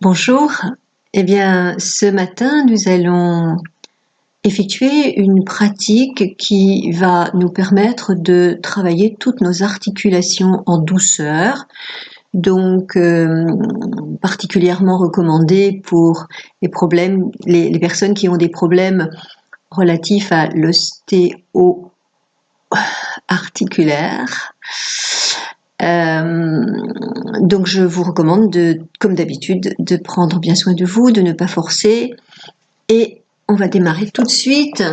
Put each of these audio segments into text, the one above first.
Bonjour. Eh bien, ce matin, nous allons effectuer une pratique qui va nous permettre de travailler toutes nos articulations en douceur. Donc, particulièrement recommandé pour les personnes qui ont des problèmes relatifs à l'ostéo-articulaire. Donc je vous recommande comme d'habitude, de prendre bien soin de vous, de ne pas forcer. Et on va démarrer tout de suite.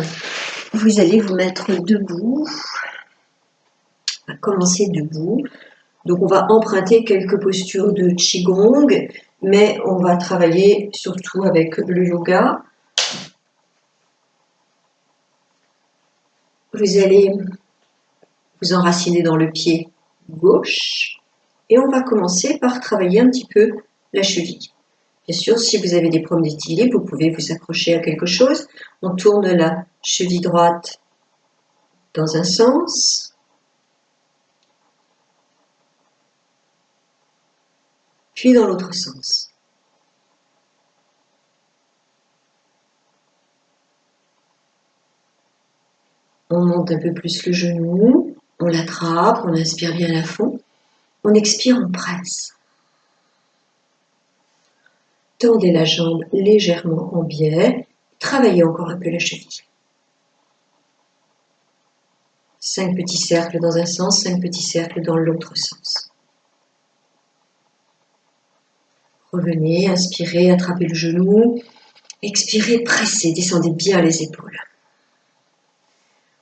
Vous allez vous mettre debout. On va commencer debout. Donc on va emprunter quelques postures de Qigong, mais on va travailler surtout avec le yoga. Vous allez vous enraciner dans le pied gauche. Et on va commencer par travailler un petit peu la cheville. Bien sûr, si vous avez des problèmes d'équilibre, vous pouvez vous accrocher à quelque chose. On tourne la cheville droite dans un sens. Puis dans l'autre sens. On monte un peu plus le genou, on l'attrape, on inspire bien à fond. On expire, on presse. Tendez la jambe légèrement en biais. Travaillez encore un peu la cheville. 5 petits cercles dans un sens, 5 petits cercles dans l'autre sens. Revenez, inspirez, attrapez le genou. Expirez, pressez, descendez bien les épaules.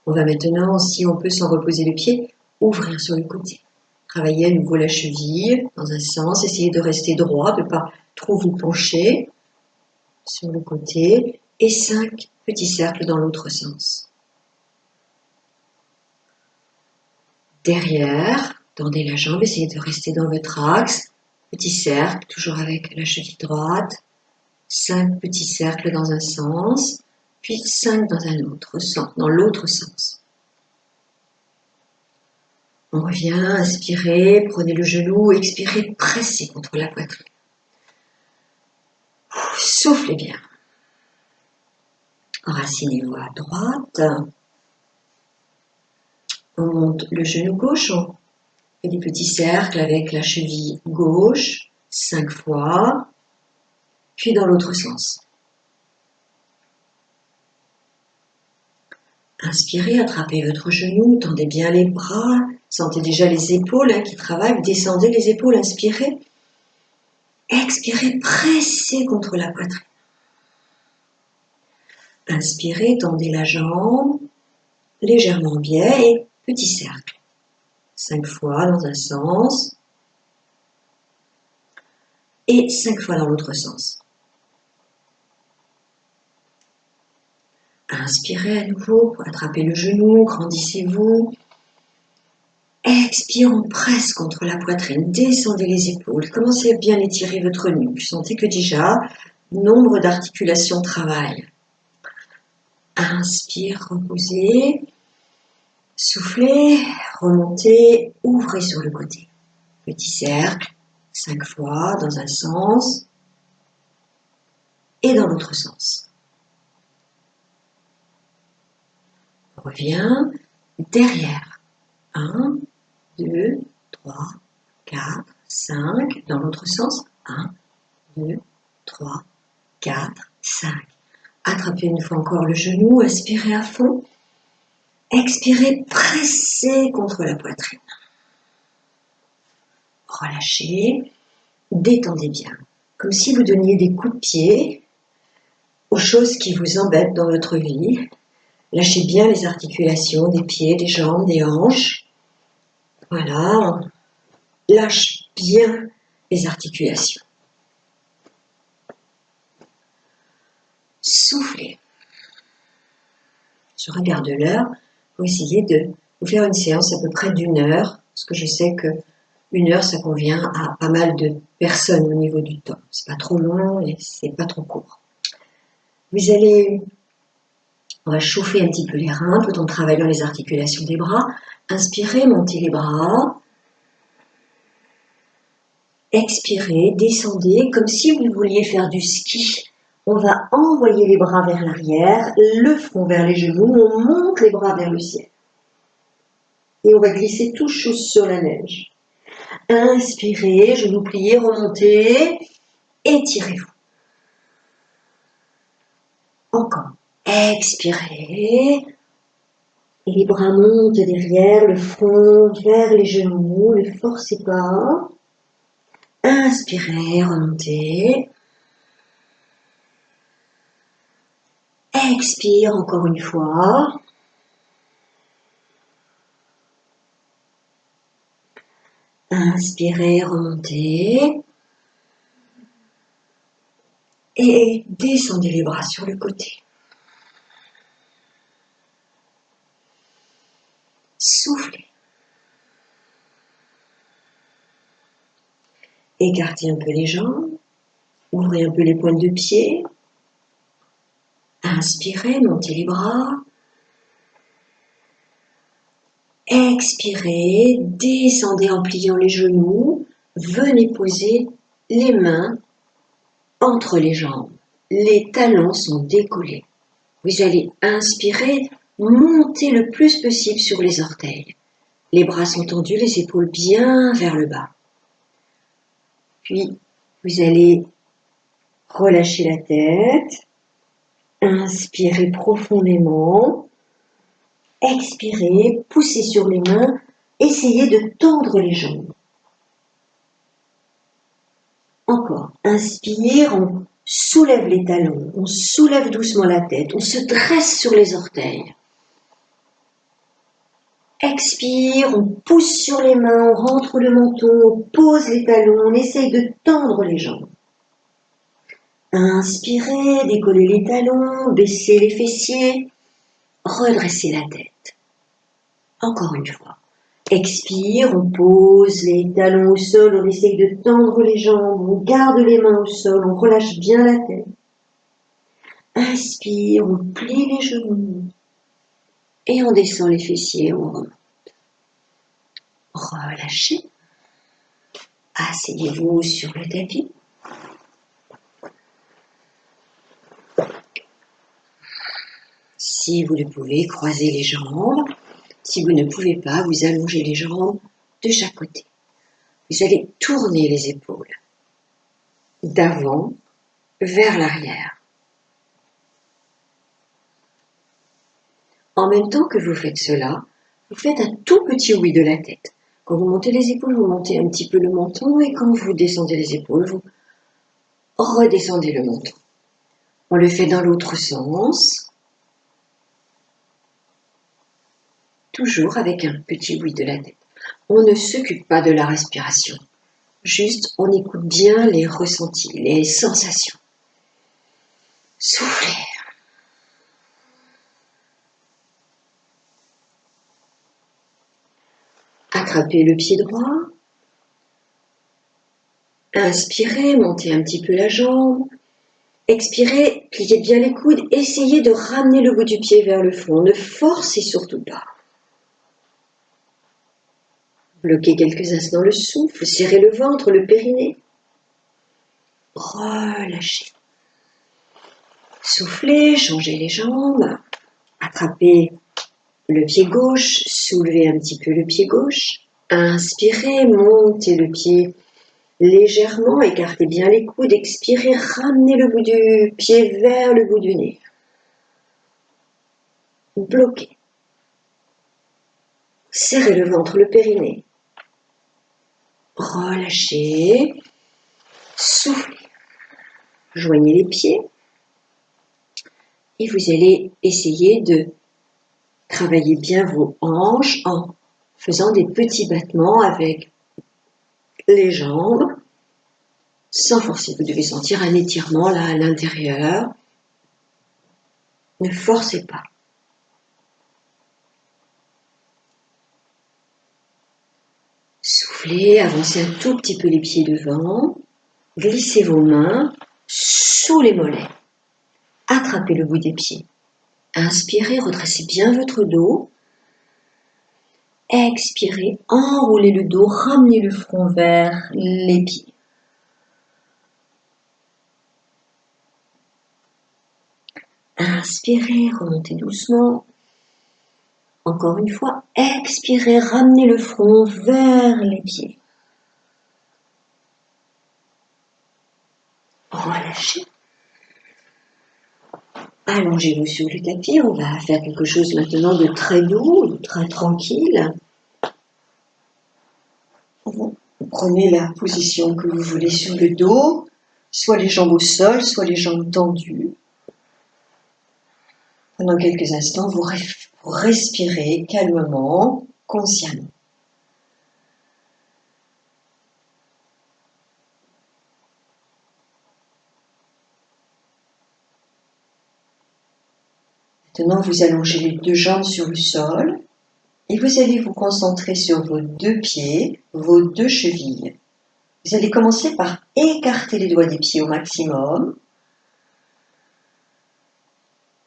On va maintenant, si on peut sans reposer le pied, ouvrir sur le côté. Travaillez à nouveau la cheville dans un sens, essayez de rester droit, de ne pas trop vous pencher sur le côté. Et 5 petits cercles dans l'autre sens. Derrière, tendez la jambe, essayez de rester dans votre axe. Petit cercle, toujours avec la cheville droite. 5 petits cercles dans un sens, puis 5 dans un autre sens, dans l'autre sens. On revient, inspirez, prenez le genou, expirez, pressez contre la poitrine. Soufflez bien. Enracinez-vous à droite. On monte le genou gauche, on fait des petits cercles avec la cheville gauche, 5 fois, puis dans l'autre sens. Inspirez, attrapez votre genou, tendez bien les bras, sentez déjà les épaules qui travaillent, descendez les épaules, inspirez. Expirez, pressez contre la poitrine. Inspirez, tendez la jambe, légèrement en biais et petit cercle. 5 fois dans un sens et 5 fois dans l'autre sens. Inspirez à nouveau, attrapez le genou, grandissez-vous. Expire, on presse contre la poitrine, descendez les épaules, commencez à bien étirer votre nuque. Sentez que déjà, nombre d'articulations travaillent. Inspire, reposez, soufflez, remontez, ouvrez sur le côté. Petit cercle, 5 fois dans un sens et dans l'autre sens. On revient derrière. 1, 2, 3, 4, 5, dans l'autre sens. 1, 2, 3, 4, 5. Attrapez une fois encore le genou, inspirez à fond. Expirez, pressez contre la poitrine. Relâchez, détendez bien. Comme si vous donniez des coups de pied aux choses qui vous embêtent dans votre vie. Lâchez bien les articulations des pieds, des jambes, des hanches. Voilà, lâche bien les articulations. Soufflez. Je regarde l'heure pour essayer de vous faire une séance à peu près d'1 heure, parce que je sais que 1 heure, ça convient à pas mal de personnes au niveau du temps. C'est pas trop long et c'est pas trop court. On va chauffer un petit peu les reins tout en travaillant les articulations des bras. Inspirez, montez les bras. Expirez, descendez comme si vous vouliez faire du ski. On va envoyer les bras vers l'arrière, le front vers les genoux, on monte les bras vers le ciel. Et on va glisser tout chaud sur la neige. Inspirez, genoux pliés, remontez, étirez-vous. Encore. Expirez. Les bras montent derrière, le front vers les genoux, ne forcez pas. Inspirez, remontez. Expire encore une fois. Inspirez, remontez. Et descendez les bras sur le côté. Soufflez. Écartez un peu les jambes. Ouvrez un peu les pointes de pied. Inspirez, montez les bras. Expirez, descendez en pliant les genoux. Venez poser les mains entre les jambes. Les talons sont décollés. Vous allez inspirer, monter le plus possible sur les orteils. Les bras sont tendus, les épaules bien vers le bas. Puis, vous allez relâcher la tête. Inspirez profondément. Expirez, poussez sur les mains. Essayez de tendre les jambes. Encore. Inspire, on soulève les talons, on soulève doucement la tête, on se dresse sur les orteils. Expire, on pousse sur les mains, on rentre le menton, on pose les talons, on essaye de tendre les jambes. Inspirez, décollez les talons, baissez les fessiers, redressez la tête. Encore une fois. Expire, on pose les talons au sol, on essaye de tendre les jambes, on garde les mains au sol, on relâche bien la tête. Inspire, on plie les genoux et on descend les fessiers, on remonte. Relâchez. Asseyez-vous sur le tapis. Si vous le pouvez, croisez les jambes. Si vous ne pouvez pas, vous allongez les jambes de chaque côté. Vous allez tourner les épaules d'avant vers l'arrière. En même temps que vous faites cela, vous faites un tout petit oui de la tête. Quand vous montez les épaules, vous montez un petit peu le menton et quand vous descendez les épaules, vous redescendez le menton. On le fait dans l'autre sens. Toujours avec un petit oui de la tête. On ne s'occupe pas de la respiration. Juste, on écoute bien les ressentis, les sensations. Soufflez. Attrapez le pied droit. Inspirez, montez un petit peu la jambe. Expirez, pliez bien les coudes. Essayez de ramener le bout du pied vers le fond. Ne forcez surtout pas. Bloquez quelques instants le souffle. Serrez le ventre, le périnée. Relâchez. Soufflez, changez les jambes. Attrapez le pied gauche, soulevez un petit peu le pied gauche. Inspirez, montez le pied légèrement, écartez bien les coudes. Expirez, ramenez le bout du pied vers le bout du nez. Bloquez. Serrez le ventre, le périnée. Relâchez. Soufflez. Joignez les pieds. Et vous allez essayer de travailler bien vos hanches en faisant des petits battements avec les jambes, sans forcer. Vous devez sentir un étirement là à l'intérieur. Ne forcez pas. Soufflez, avancez un tout petit peu les pieds devant. Glissez vos mains sous les mollets. Attrapez le bout des pieds. Inspirez, redressez bien votre dos. Expirez, enroulez le dos, ramenez le front vers les pieds. Inspirez, remontez doucement. Encore une fois, expirez, ramenez le front vers les pieds. Relâchez. Allongez-vous sur le tapis. On va faire quelque chose maintenant de très doux, de très tranquille. Vous prenez la position que vous voulez sur le dos, soit les jambes au sol, soit les jambes tendues. Pendant quelques instants, vous respirez calmement, consciemment. Maintenant, vous allongez les deux jambes sur le sol et vous allez vous concentrer sur vos deux pieds, vos deux chevilles. Vous allez commencer par écarter les doigts des pieds au maximum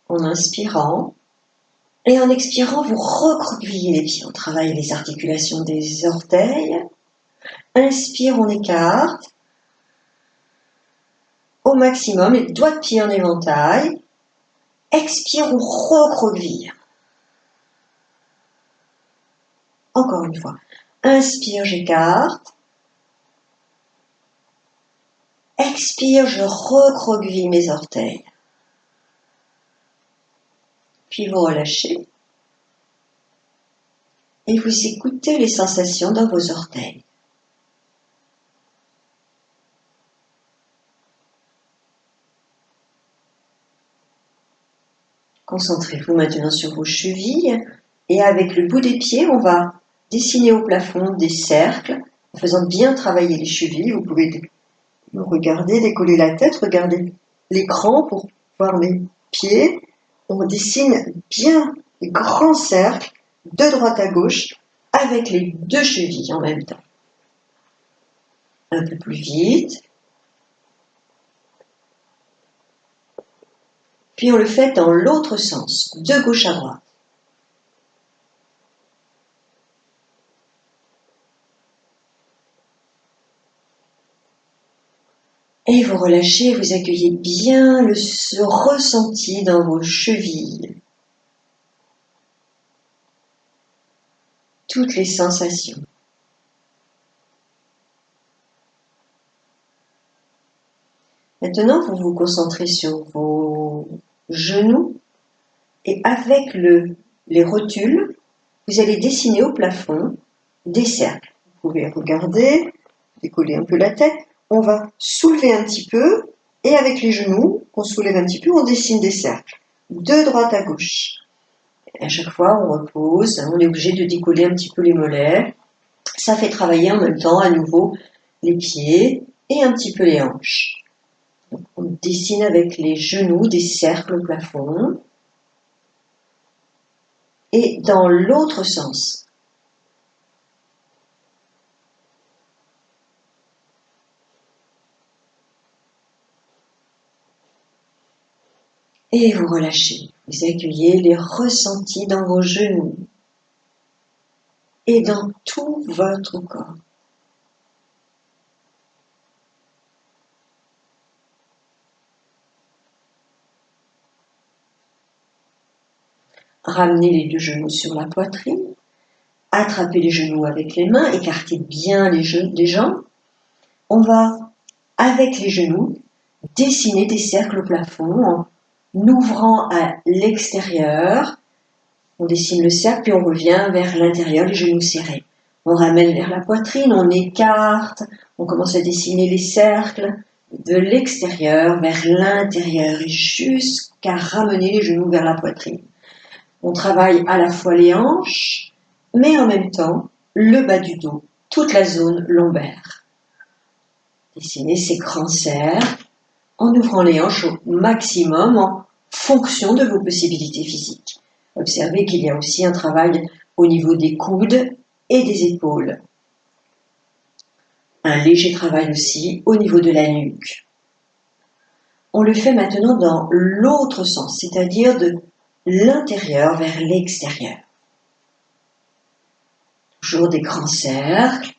en inspirant. Et en expirant, vous recroquevillez les pieds. On travaille les articulations des orteils. Inspire, on écarte. Au maximum, les doigts de pied en éventail. Expire, on recroqueville. Encore une fois. Inspire, j'écarte. Expire, je recroqueville mes orteils. Puis vous relâchez. Et vous écoutez les sensations dans vos orteils. Concentrez-vous maintenant sur vos chevilles et avec le bout des pieds, on va dessiner au plafond des cercles en faisant bien travailler les chevilles. Vous pouvez regarder, décoller la tête, regarder l'écran pour voir mes pieds. On dessine bien des grands cercles de droite à gauche avec les deux chevilles en même temps. Un peu plus vite. Puis on le fait dans l'autre sens, de gauche à droite. Et vous relâchez, vous accueillez bien ce ressenti dans vos chevilles. Toutes les sensations. Maintenant, vous vous concentrez sur vos genoux et avec les rotules, vous allez dessiner au plafond des cercles. Vous pouvez regarder, décoller un peu la tête. On va soulever un petit peu et avec les genoux, on soulève un petit peu, on dessine des cercles de droite à gauche. Et à chaque fois, on repose, on est obligé de décoller un petit peu les mollets. Ça fait travailler en même temps à nouveau les pieds et un petit peu les hanches. Donc, on dessine avec les genoux des cercles au plafond. Et dans l'autre sens. Et vous relâchez. Vous accueillez les ressentis dans vos genoux et dans tout votre corps. Ramenez les deux genoux sur la poitrine. Attrapez les genoux avec les mains. Écartez bien les jambes. On va, avec les genoux, dessiner des cercles au plafond en ouvrant à l'extérieur. On dessine le cercle, puis on revient vers l'intérieur, les genoux serrés. On ramène vers la poitrine, on écarte, on commence à dessiner les cercles de l'extérieur vers l'intérieur et jusqu'à ramener les genoux vers la poitrine. On travaille à la fois les hanches, mais en même temps le bas du dos, toute la zone lombaire. Dessinez ces grands cercles en ouvrant les hanches au maximum en fonction de vos possibilités physiques. Observez qu'il y a aussi un travail au niveau des coudes et des épaules. Un léger travail aussi au niveau de la nuque. On le fait maintenant dans l'autre sens, c'est-à-dire de l'intérieur vers l'extérieur. Toujours des grands cercles.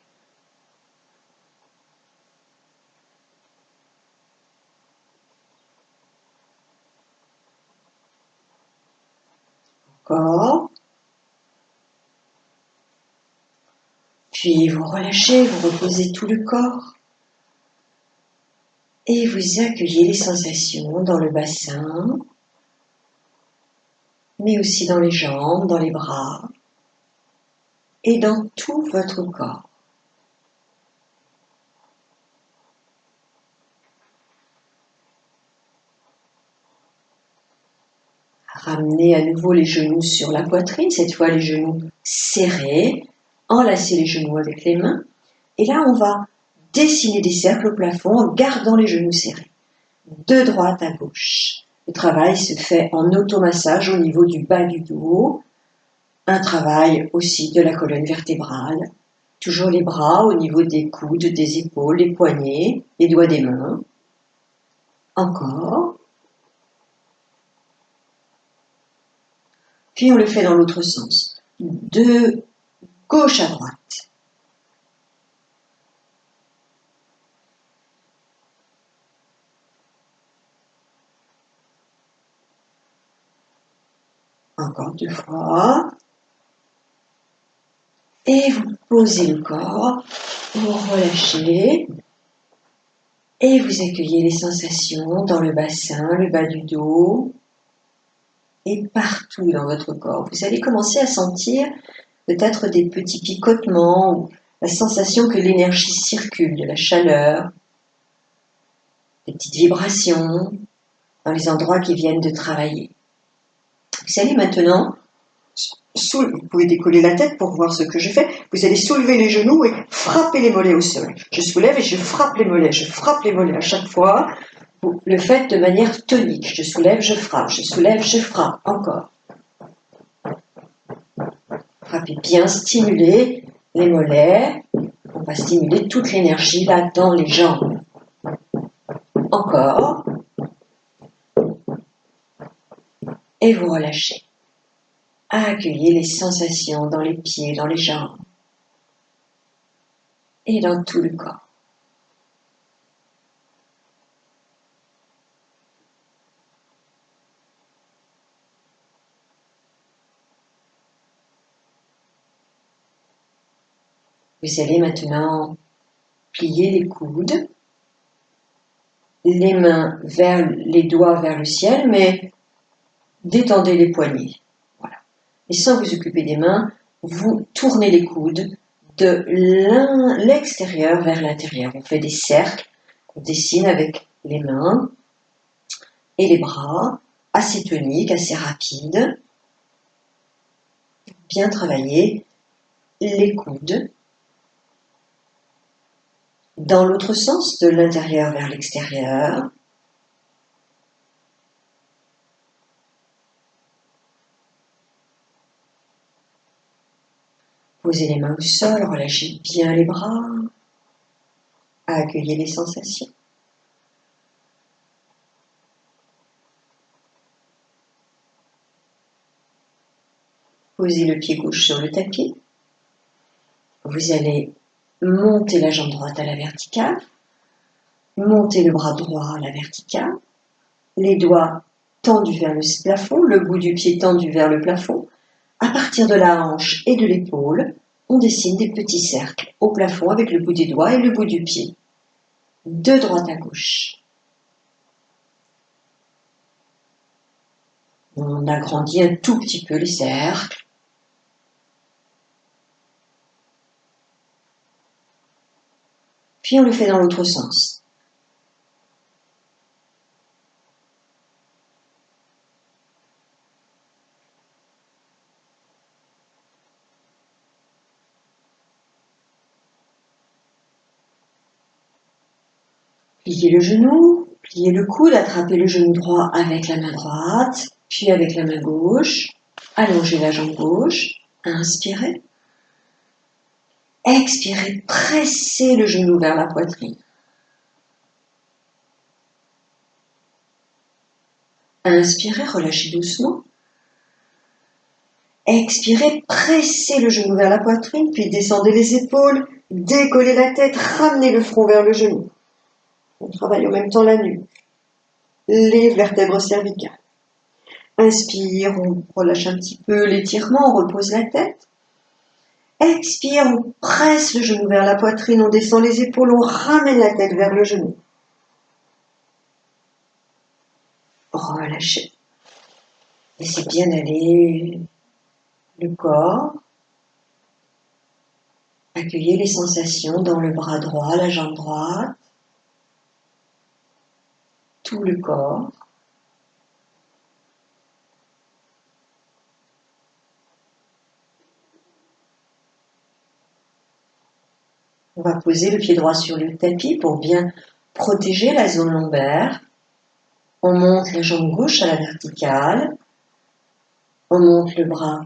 Puis vous relâchez, vous reposez tout le corps. Et vous accueillez les sensations dans le bassin, mais aussi dans les jambes, dans les bras et dans tout votre corps. Ramenez à nouveau les genoux sur la poitrine, cette fois les genoux serrés, enlacez les genoux avec les mains. Et là, on va dessiner des cercles au plafond en gardant les genoux serrés, de droite à gauche. Le travail se fait en automassage au niveau du bas du dos, un travail aussi de la colonne vertébrale, toujours les bras au niveau des coudes, des épaules, des poignets, les doigts des mains. Encore. Puis on le fait dans l'autre sens, de gauche à droite. Encore 2 fois. Et vous posez le corps, vous relâchez. Et vous accueillez les sensations dans le bassin, le bas du dos et partout dans votre corps. Vous allez commencer à sentir peut-être des petits picotements ou la sensation que l'énergie circule, de la chaleur, des petites vibrations dans les endroits qui viennent de travailler. Vous allez maintenant, vous pouvez décoller la tête pour voir ce que je fais, vous allez soulever les genoux et frapper les mollets au sol. Je soulève et je frappe les mollets à chaque fois. Vous le faites de manière tonique. Je soulève, je frappe, je soulève, je frappe. Encore. Frappez bien, stimulez les mollets. On va stimuler toute l'énergie là dans les jambes. Encore. Et vous relâchez. Accueillez les sensations dans les pieds, dans les jambes et dans tout le corps. Vous allez maintenant plier les coudes, les mains vers les doigts vers le ciel, mais détendez les poignets. Voilà. Et sans vous occuper des mains, vous tournez les coudes de l'extérieur vers l'intérieur. On fait des cercles qu'on dessine avec les mains et les bras, assez toniques, assez rapides. Bien travailler les coudes. Dans l'autre sens, de l'intérieur vers l'extérieur. Posez les mains au sol, relâchez bien les bras. Accueillez les sensations. Posez le pied gauche sur le tapis. Vous allez monter la jambe droite à la verticale. Montez le bras droit à la verticale. Les doigts tendus vers le plafond, le bout du pied tendu vers le plafond. À partir de la hanche et de l'épaule, on dessine des petits cercles au plafond avec le bout des doigts et le bout du pied. De droite à gauche. On agrandit un tout petit peu les cercles. Puis on le fait dans l'autre sens. Pliez le genou, pliez le coude, attrapez le genou droit avec la main droite, puis avec la main gauche, allongez la jambe gauche, inspirez. Expirez, pressez le genou vers la poitrine. Inspirez, relâchez doucement. Expirez, pressez le genou vers la poitrine, puis descendez les épaules, décollez la tête, ramenez le front vers le genou. On travaille en même temps la nuque, les vertèbres cervicales. Inspire, on relâche un petit peu l'étirement, on repose la tête. Expire, on presse le genou vers la poitrine, on descend les épaules, on ramène la tête vers le genou. Relâchez. Laissez bien aller le corps. Accueillez les sensations dans le bras droit, la jambe droite, tout le corps. On va poser le pied droit sur le tapis pour bien protéger la zone lombaire. On monte la jambe gauche à la verticale. On monte le bras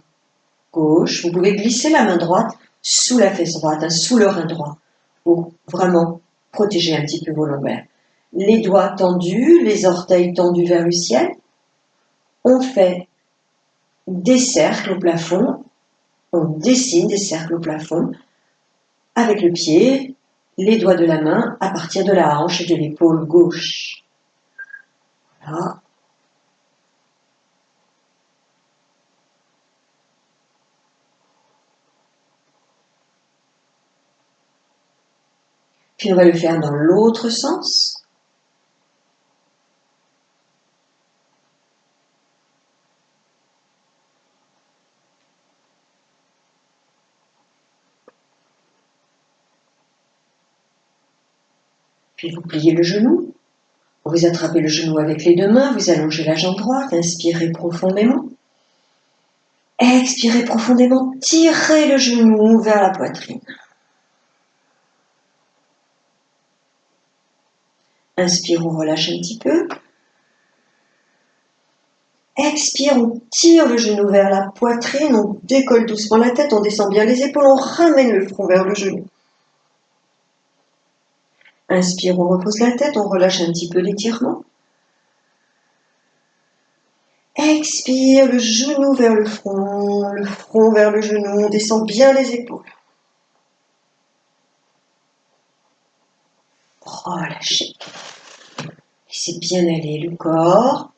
gauche. Vous pouvez glisser la main droite sous la fesse droite, sous le rein droit, pour vraiment protéger un petit peu vos lombaires. Les doigts tendus, les orteils tendus vers le ciel. On fait des cercles au plafond. On dessine des cercles au plafond avec le pied, les doigts de la main à partir de la hanche et de l'épaule gauche. Voilà. Puis on va le faire dans l'autre sens. Puis vous pliez le genou. Vous attrapez le genou avec les deux mains, vous allongez la jambe droite, inspirez profondément. Expirez profondément, tirez le genou vers la poitrine. Inspire, on relâche un petit peu. Expire, on tire le genou vers la poitrine, on décolle doucement la tête, on descend bien les épaules, on ramène le front vers le genou. Inspire, on repose la tête, on relâche un petit peu l'étirement. Expire, le genou vers le front vers le genou, on descend bien les épaules. Relâchez. Laissez bien aller le corps.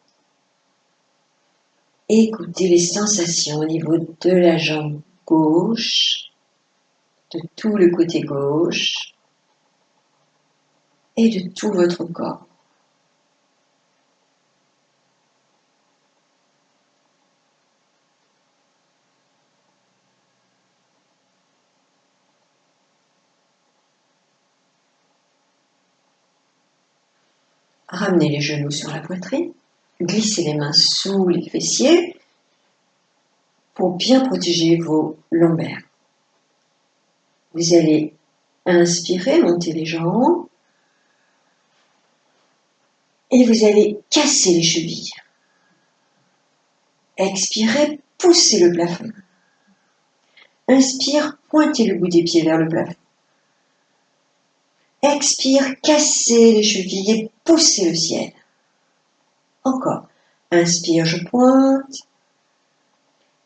Écoutez les sensations au niveau de la jambe gauche, de tout le côté gauche et de tout votre corps. Ramenez les genoux sur la poitrine, glissez les mains sous les fessiers pour bien protéger vos lombaires. Vous allez inspirer, monter les jambes et vous allez casser les chevilles. Expirez, poussez le plafond. Inspire, pointez le bout des pieds vers le plafond. Expire, cassez les chevilles et poussez le ciel. Encore. Inspire, je pointe.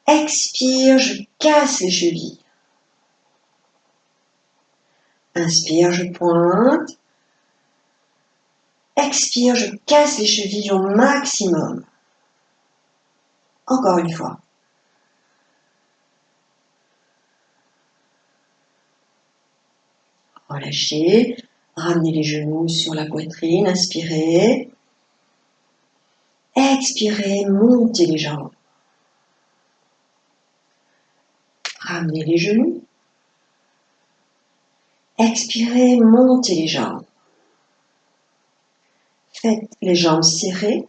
Expire, je casse les chevilles. Inspire, je pointe. Expire, je casse les chevilles au maximum. Encore une fois. Relâchez. Ramenez les genoux sur la poitrine. Inspirez. Expirez, montez les jambes. Ramenez les genoux. Expirez, montez les jambes. Faites les jambes serrées.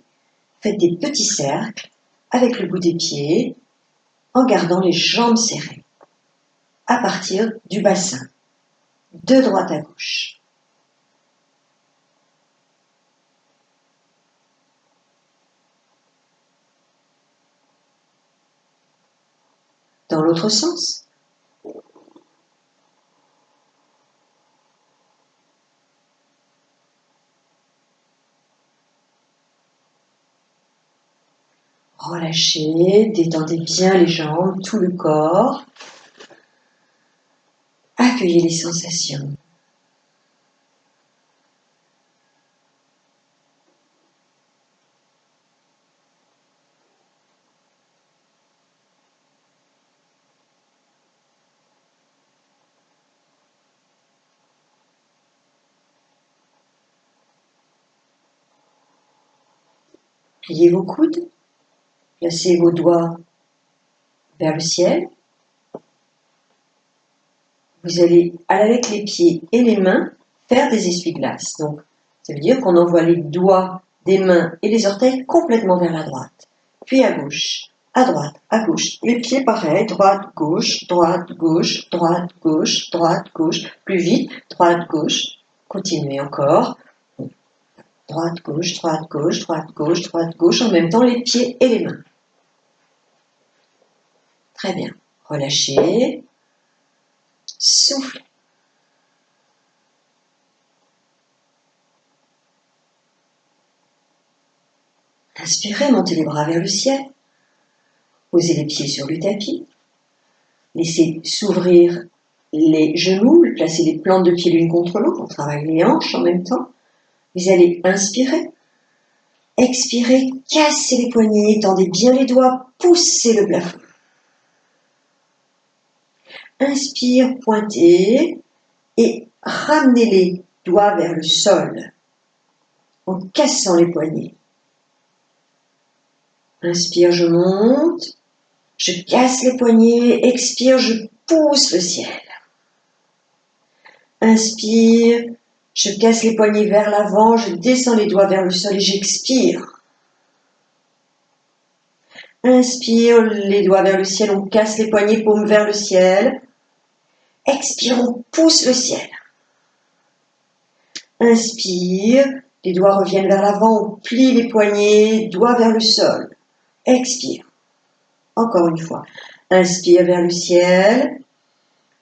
Faites des petits cercles avec le bout des pieds en gardant les jambes serrées à partir du bassin, de droite à gauche. Dans l'autre sens. Relâchez, détendez bien les jambes, tout le corps. Accueillez les sensations. Pliez vos coudes, placez vos doigts vers le ciel. Vous allez, avec les pieds et les mains, faire des essuie-glaces. Donc, ça veut dire qu'on envoie les doigts des mains et les orteils complètement vers la droite. Puis à gauche, à droite, à gauche. Les pieds pareil, droite, gauche, droite, gauche, droite, gauche, droite, gauche. Plus vite, droite, gauche. Continuez encore. Droite, gauche, droite, gauche, droite, gauche, droite, gauche. En même temps, les pieds et les mains. Très bien. Relâchez. Soufflez. Inspirez, montez les bras vers le ciel. Posez les pieds sur le tapis. Laissez s'ouvrir les genoux, placez les plantes de pied l'une contre l'autre. On travaille les hanches en même temps. Vous allez inspirer. Expirez, cassez les poignets, tendez bien les doigts, poussez le plafond. Inspire, pointez et ramenez les doigts vers le sol en cassant les poignets. Inspire, je monte, je casse les poignets, expire, je pousse le ciel. Inspire, je casse les poignets vers l'avant, je descends les doigts vers le sol et j'expire. Inspire, les doigts vers le ciel, on casse les poignets, paumes vers le ciel. Expire, on pousse le ciel. Inspire, les doigts reviennent vers l'avant, on plie les poignets, doigts vers le sol. Expire. Encore une fois. Inspire vers le ciel.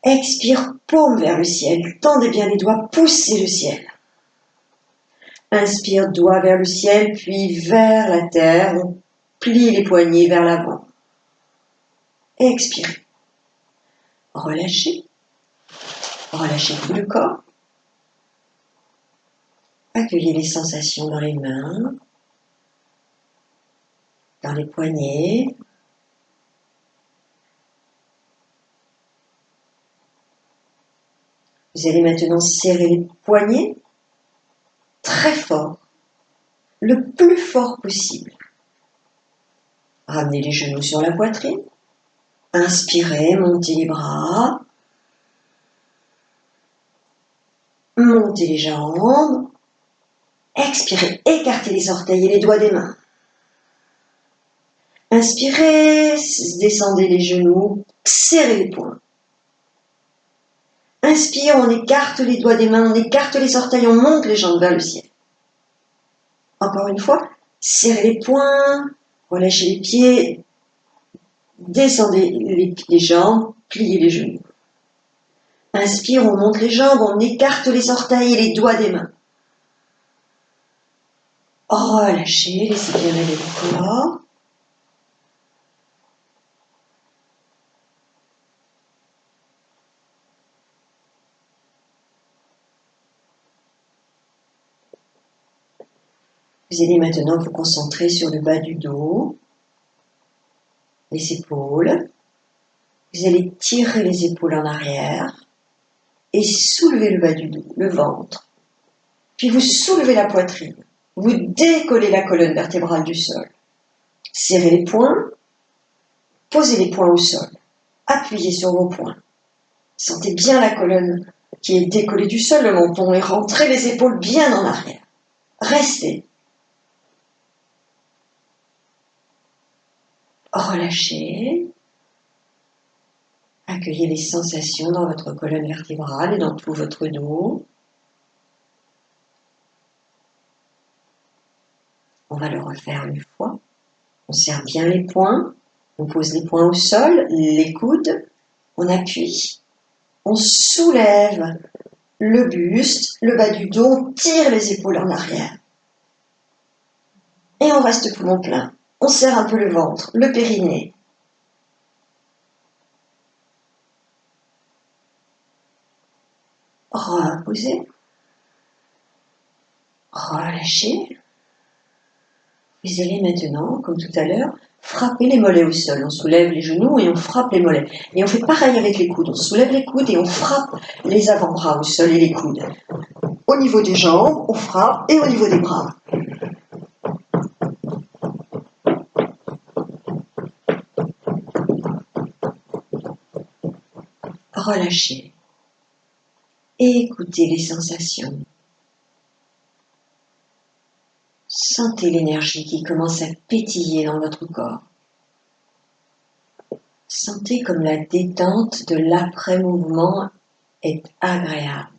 Expire, paume vers le ciel. Tendez bien les doigts, poussez le ciel. Inspire, doigts vers le ciel, puis vers la terre. On plie les poignets vers l'avant. Expirez. Relâchez. Relâchez tout le corps. Accueillez les sensations dans les mains, dans les poignets. Vous allez maintenant serrer les poignets très fort, le plus fort possible. Ramenez les genoux sur la poitrine. Inspirez, montez les bras. Montez les jambes. Expirez, écartez les orteils et les doigts des mains. Inspirez, descendez les genoux, serrez les poings. Inspire, on écarte les doigts des mains, on écarte les orteils, on monte les jambes vers le ciel. Encore une fois, serrez les poings, relâchez les pieds, descendez les jambes, pliez les genoux. Inspire, on monte les jambes, on écarte les orteils et les doigts des mains. Relâchez, laissez bien aller le corps. Vous allez maintenant vous concentrer sur le bas du dos, les épaules. Vous allez tirer les épaules en arrière et soulever le bas du dos, le ventre. Puis vous soulevez la poitrine. Vous décollez la colonne vertébrale du sol. Serrez les poings. Posez les poings au sol. Appuyez sur vos poings. Sentez bien la colonne qui est décollée du sol, le menton, et rentrez les épaules bien en arrière. Restez. Relâchez. Accueillez les sensations dans votre colonne vertébrale et dans tout votre dos. On va le refaire une fois. On serre bien les poings. On pose les poings au sol, les coudes. On appuie. On soulève le buste, le bas du dos. On tire les épaules en arrière. Et on reste poumon plein. On serre un peu le ventre, le périnée. Reposez. Relâchez. Vous allez maintenant, comme tout à l'heure, frapper les mollets au sol. On soulève les genoux et on frappe les mollets. Et on fait pareil avec les coudes. On soulève les coudes et on frappe les avant-bras au sol et les coudes. Au niveau des jambes, on frappe et au niveau des bras. relâchez. Écoutez les sensations. Sentez l'énergie qui commence à pétiller dans votre corps. Sentez comme la détente de l'après-mouvement est agréable.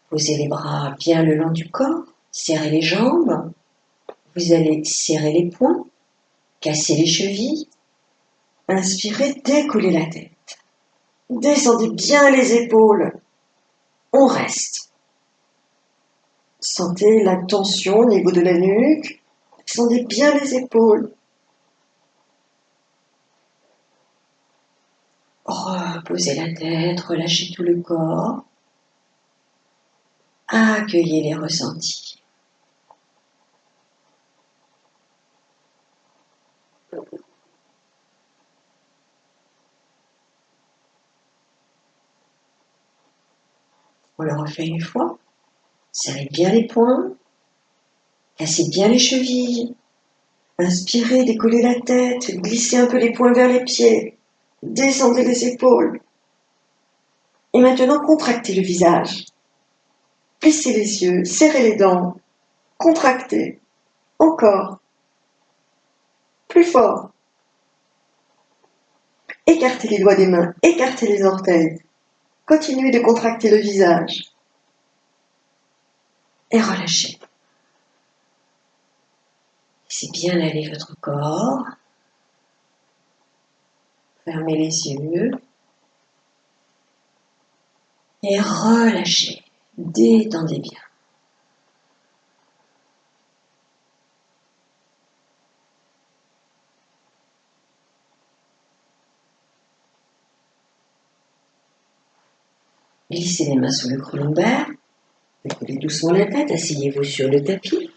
Posez les bras bien le long du corps, serrez les jambes. Vous allez serrer les poings, casser les chevilles. Inspirez, décollez la tête. Descendez bien les épaules. On reste. Sentez la tension au niveau de la nuque. Descendez bien les épaules. Reposez la tête, relâchez tout le corps. Accueillez les ressentis. On le refait une fois. Serrez bien les poings. Cassez bien les chevilles. Inspirez, décollez la tête. Glissez un peu les poings vers les pieds. Descendez les épaules. Et maintenant, contractez le visage. Plissez les yeux, serrez les dents. Contractez. Encore. Plus fort. Écartez les doigts des mains. Écartez les orteils. Continuez de contracter le visage. Et relâchez. Laissez bien aller votre corps. Fermez les yeux. Et relâchez. Détendez bien. Glissez les mains sur le creux lombaire. Décollez doucement la tête. Asseyez-vous sur le tapis.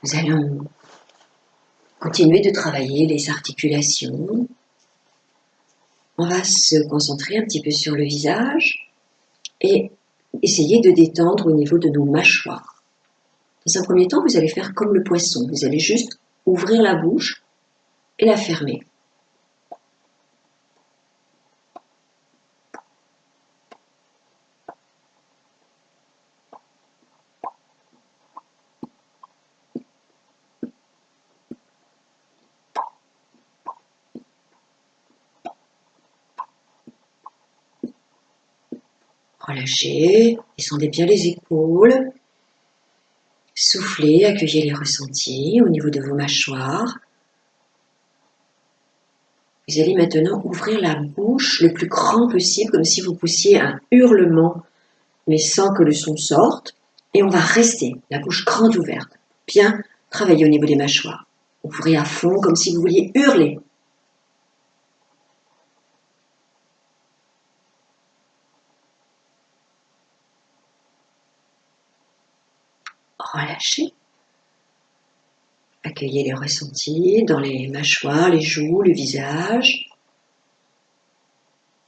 Nous allons continuer de travailler les articulations. On va se concentrer un petit peu sur le visage et essayer de détendre au niveau de nos mâchoires. Dans un premier temps, vous allez faire comme le poisson. Vous allez juste ouvrir la bouche et la fermer. Relâchez, descendez bien les épaules. Soufflez, accueillez les ressentis au niveau de vos mâchoires. Vous allez maintenant ouvrir la bouche le plus grand possible, comme si vous poussiez un hurlement, mais sans que le son sorte. Et on va rester, la bouche grande ouverte. Bien travailler au niveau des mâchoires. Ouvrez à fond, comme si vous vouliez hurler. Relâchez. Accueillez les ressentis dans les mâchoires, les joues, le visage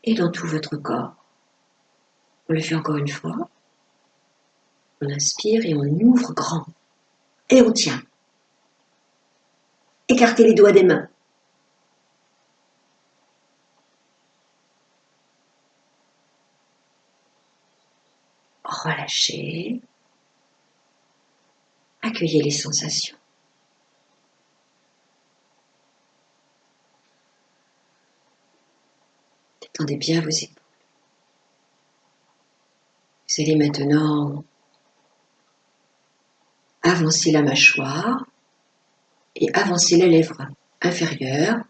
et dans tout votre corps. On le fait encore une fois. On inspire et on ouvre grand. Et on tient. Écartez les doigts des mains. Relâchez. Accueillez les sensations. Détendez bien vos épaules. Vous allez maintenant avancer la mâchoire et avancer la lèvre inférieure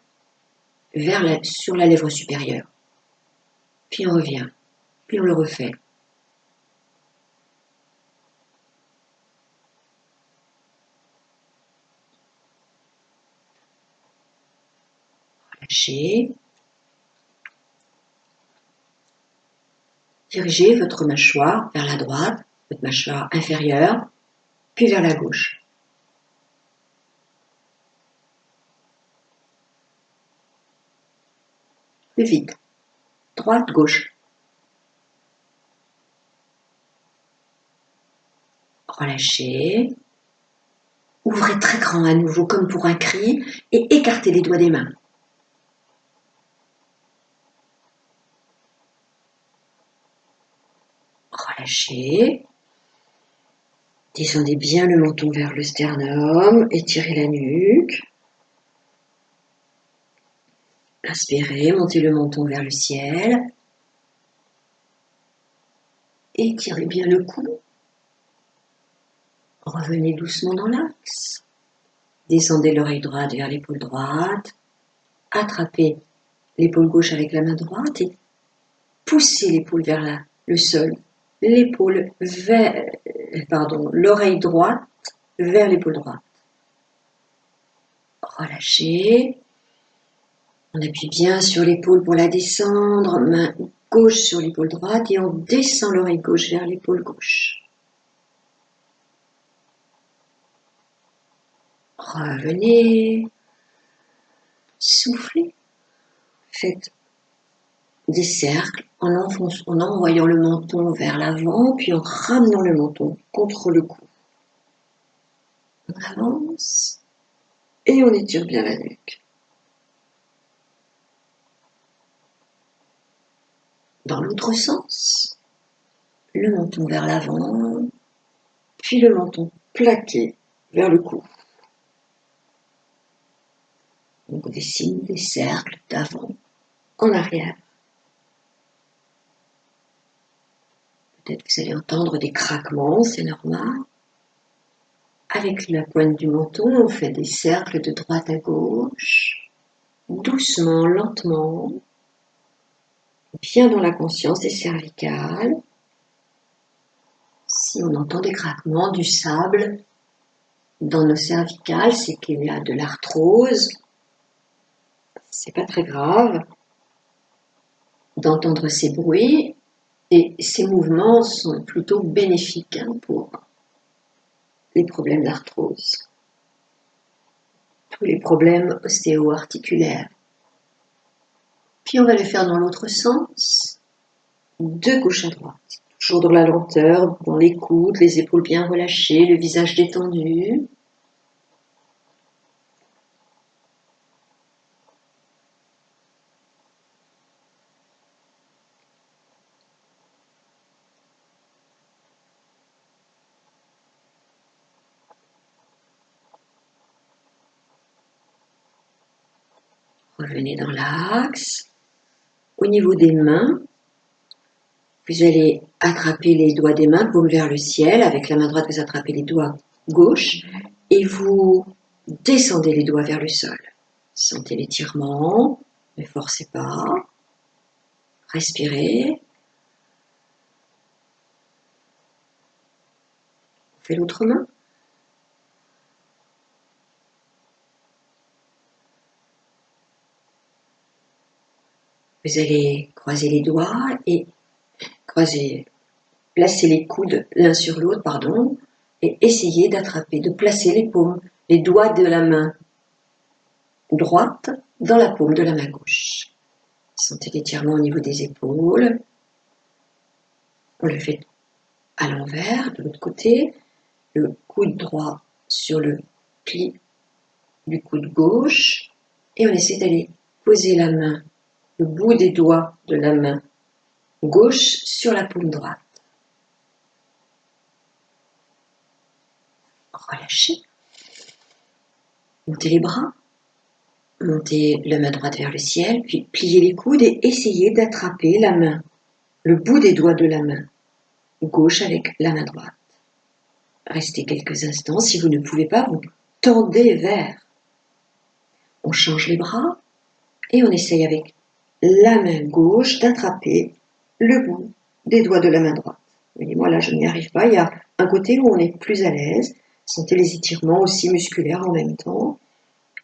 sur la lèvre supérieure. Puis on revient, puis on le refait. Relâchez. Dirigez votre mâchoire vers la droite, votre mâchoire inférieure, puis vers la gauche. Plus vite. Droite, gauche. relâchez. Ouvrez très grand à nouveau comme pour un cri et écartez les doigts des mains. Relâchez. Descendez bien le menton vers le sternum, étirez la nuque. Inspirez, montez le menton vers le ciel. Étirez bien le cou. Revenez doucement dans l'axe. Descendez l'oreille droite vers l'épaule droite. Attrapez l'épaule gauche avec la main droite et poussez l'épaule vers le sol. L'oreille droite vers l'épaule droite. Relâchez. On appuie bien sur l'épaule pour la descendre. Main gauche sur l'épaule droite et on descend l'oreille gauche vers l'épaule gauche. Revenez. Soufflez. Faites des cercles en envoyant le menton vers l'avant, puis en ramenant le menton contre le cou. On avance et on étire bien la nuque. Dans l'autre sens, le menton vers l'avant, puis le menton plaqué vers le cou. Donc on dessine des cercles d'avant en arrière. Peut-être que vous allez entendre des craquements, c'est normal. Avec la pointe du menton, on fait des cercles de droite à gauche, doucement, lentement, bien dans la conscience des cervicales. Si on entend des craquements, du sable dans nos cervicales, c'est qu'il y a de l'arthrose. C'est pas très grave d'entendre ces bruits et ces mouvements sont plutôt bénéfiques pour les problèmes d'arthrose, tous les problèmes ostéo-articulaires. Puis on va le faire dans l'autre sens, de gauche à droite. Toujours dans la lenteur, dans les coudes, les épaules bien relâchées, le visage détendu. Revenez dans l'axe. Au niveau des mains, vous allez attraper les doigts des mains, paume vers le ciel. Avec la main droite, vous attrapez les doigts gauche et vous descendez les doigts vers le sol. Sentez l'étirement, ne forcez pas. Respirez. On fait l'autre main. Vous allez croiser les doigts et placer les coudes l'un sur l'autre, et essayer d'attraper, de placer les paumes, les doigts de la main droite dans la paume de la main gauche. Sentez l'étirement au niveau des épaules. On le fait à l'envers, de l'autre côté. Le coude droit sur le pli du coude gauche. Et on essaie d'aller poser la main, le bout des doigts de la main gauche sur la paume droite. Relâchez. Montez les bras. Montez la main droite vers le ciel, puis pliez les coudes et essayez d'attraper la main, le bout des doigts de la main gauche avec la main droite. Restez quelques instants. Si vous ne pouvez pas, vous tendez vers. On change les bras et on essaye avec la main gauche d'attraper le bout des doigts de la main droite. Voyez-moi, là, je n'y arrive pas. Il y a un côté où on est plus à l'aise. Sentez les étirements aussi musculaires en même temps.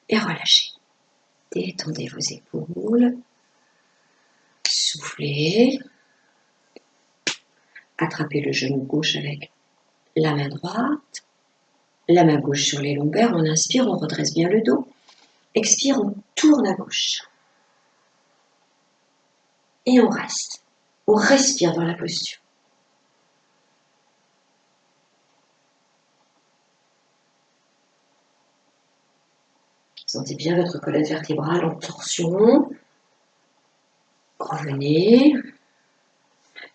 Et relâchez. Détendez vos épaules. Soufflez. Attrapez le genou gauche avec la main droite. La main gauche sur les lombaires. On inspire, on redresse bien le dos. Expire, on tourne à gauche. Et on reste. On respire dans la posture. Sentez bien votre colonne vertébrale en torsion. Revenez.